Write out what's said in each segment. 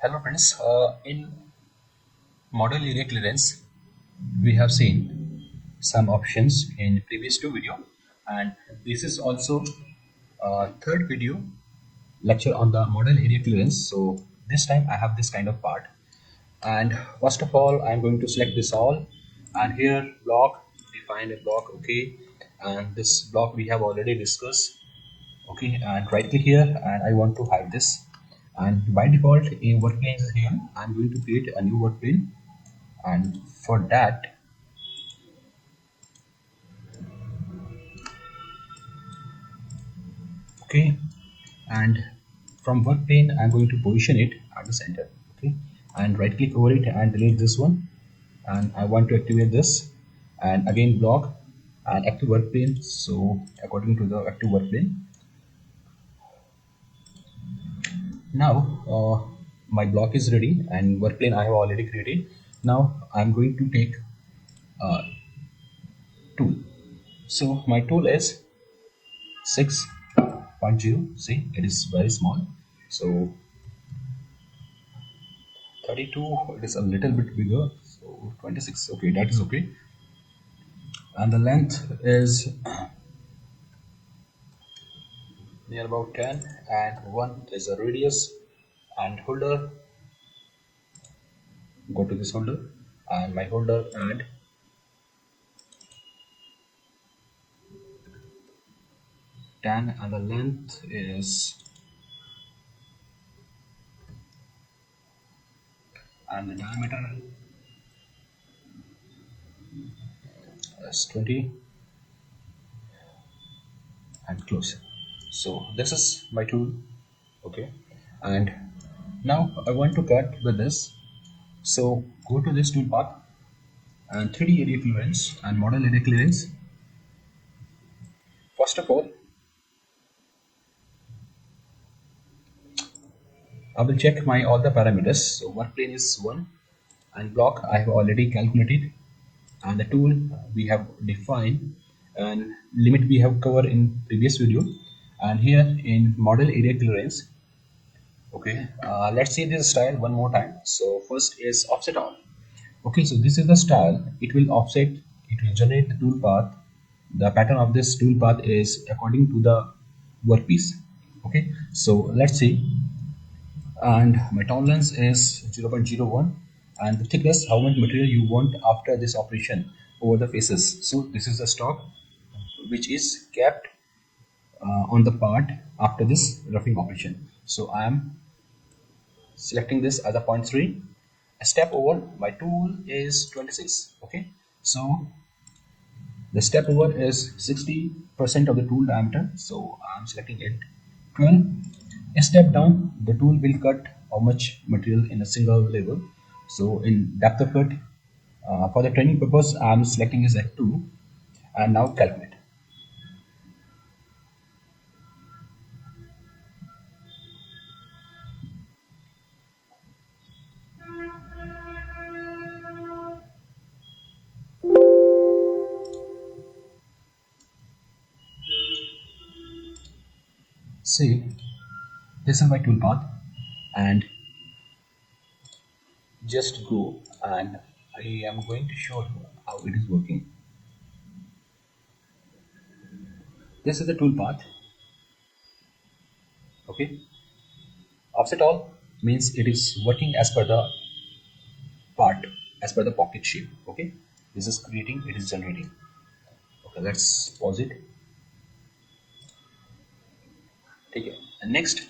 Hello friends, in model area clearance we have seen some options in previous two video, and this is also third video lecture on the model area clearance. So this time I have this kind of part, and first of all I'm going to select this all, and here block, define a block, okay, and this block we have already discussed, okay, and right click here and I want to hide this. And by default in work plane is here. I'm going to create a new work plane, and for that okay, and from work plane I'm going to position it at the center, okay, and right click over it and delete this one, and I want to activate this, and again block and active work plane. So according to the active work plane, now my block is ready and work plane I have already created. Now I'm going to take a tool. So my tool is 6.0. See, it is very small. So 32, it is a little bit bigger. So 26, okay, that is okay. And the length is near about 10, and 1 is a radius, and holder, go to this holder, and my holder, and 10, and the length is, and the diameter is 20, and close. So this is my tool, okay, and now I want to cut with this. So go to this toolpath and 3D area clearance and model area clearance. First of all, I will check my all the parameters. So work plane is 1, and block I have already calculated, and the tool we have defined, and limit we have covered in previous video. And here in model area clearance, okay, let's see this style one more time. So first is offset all. Okay, so this is the style. It will offset, it will generate the tool path. The pattern of this tool path is according to the workpiece. Okay, so let's see. And my tolerance is 0.01, and the thickness, how much material you want after this operation over the faces. So this is the stock which is kept on the part after this roughing operation. So I am selecting this as a 0.3. A step over, my tool is 26. Okay, so the step over is 60% of the tool diameter, so I'm selecting it 12. A step down, the tool will cut how much material in a single level. So in depth of cut, for the training purpose I'm selecting is at 2, and now calculate. See, this is my tool path, and just go, and I am going to show you how it is working. This is the tool path. Okay, offset all means it is working as per the part, as per the pocket shape. Okay, this is creating, it is generating. Okay, let's pause it. Okay, and next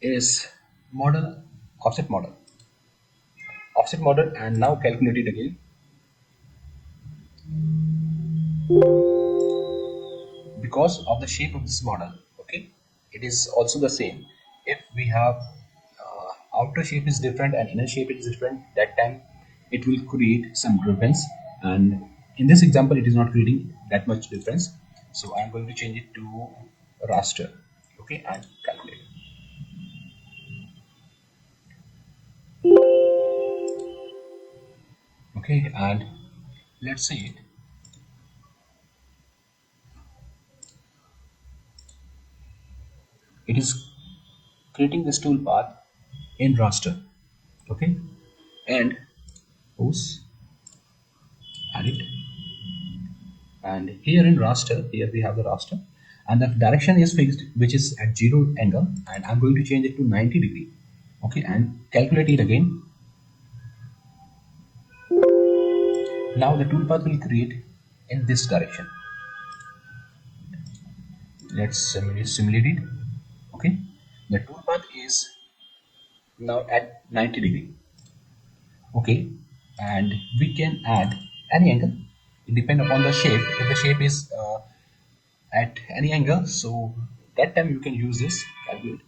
is model, offset model, and now calculate it again. Because of the shape of this model, okay, it is also the same. If we have outer shape is different and inner shape is different, that time it will create some difference, and in this example it is not creating that much difference. So I am going to change it to raster, okay, and calculate. Okay, and let's see it. It is creating this tool path in raster. Okay, and oops, add it. And here in raster, here we have the raster, and the direction is fixed, which is at 0 angle, and I'm going to change it to 90 degree. Okay, and calculate it again. Now the toolpath will create in this direction. Let's simulate it. Okay, the toolpath is now at 90 degree. Okay, and we can add any angle. It depends upon the shape. If the shape is at any angle, so that time you can use this calculate.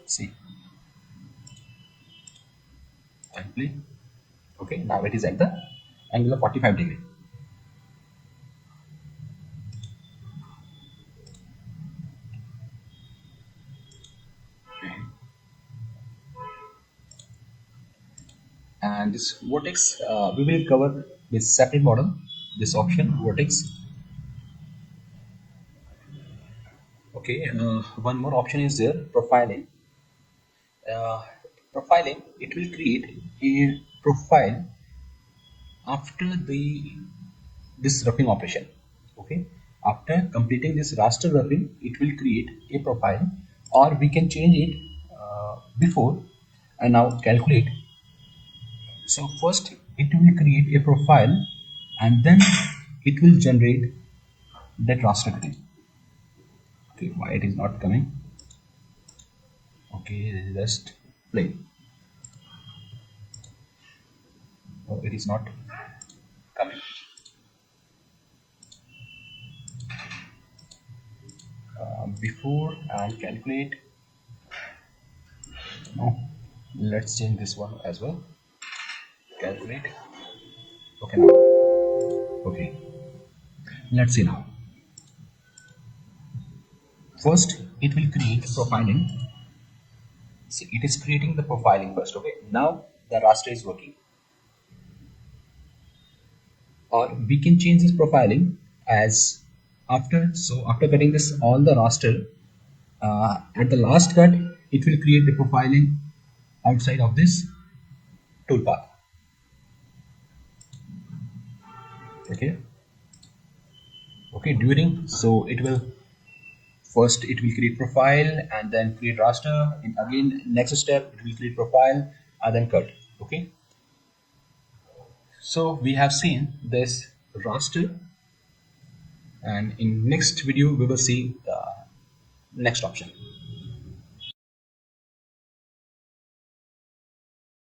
See, and play. Okay, now it is at the angle of 45 degree. And this vertex we will cover with separate model. This option vertex. Okay, one more option is there, profiling. uh, Profiling, it will create a profile after this roughing operation. Okay, after completing this raster roughing, it will create a profile, or we can change it before. And now calculate. So first it will create a profile, and then it will generate that raster cutting. Okay, why it is not coming? Okay, just play. Oh, it is not coming. Before and calculate. No, let's change this one as well. Calculate. Okay, now. Okay, let's see now. First, it will create profiling. See, it is creating the profiling first. Okay, now the raster is working. Or we can change this profiling as after. So after cutting this all the raster, at the last cut, it will create the profiling outside of this toolpath. Okay. Okay, during, so it will first it will create profile and then create raster. In again next step it will create profile and then cut. Okay, so we have seen this raster, and in next video we will see the next option.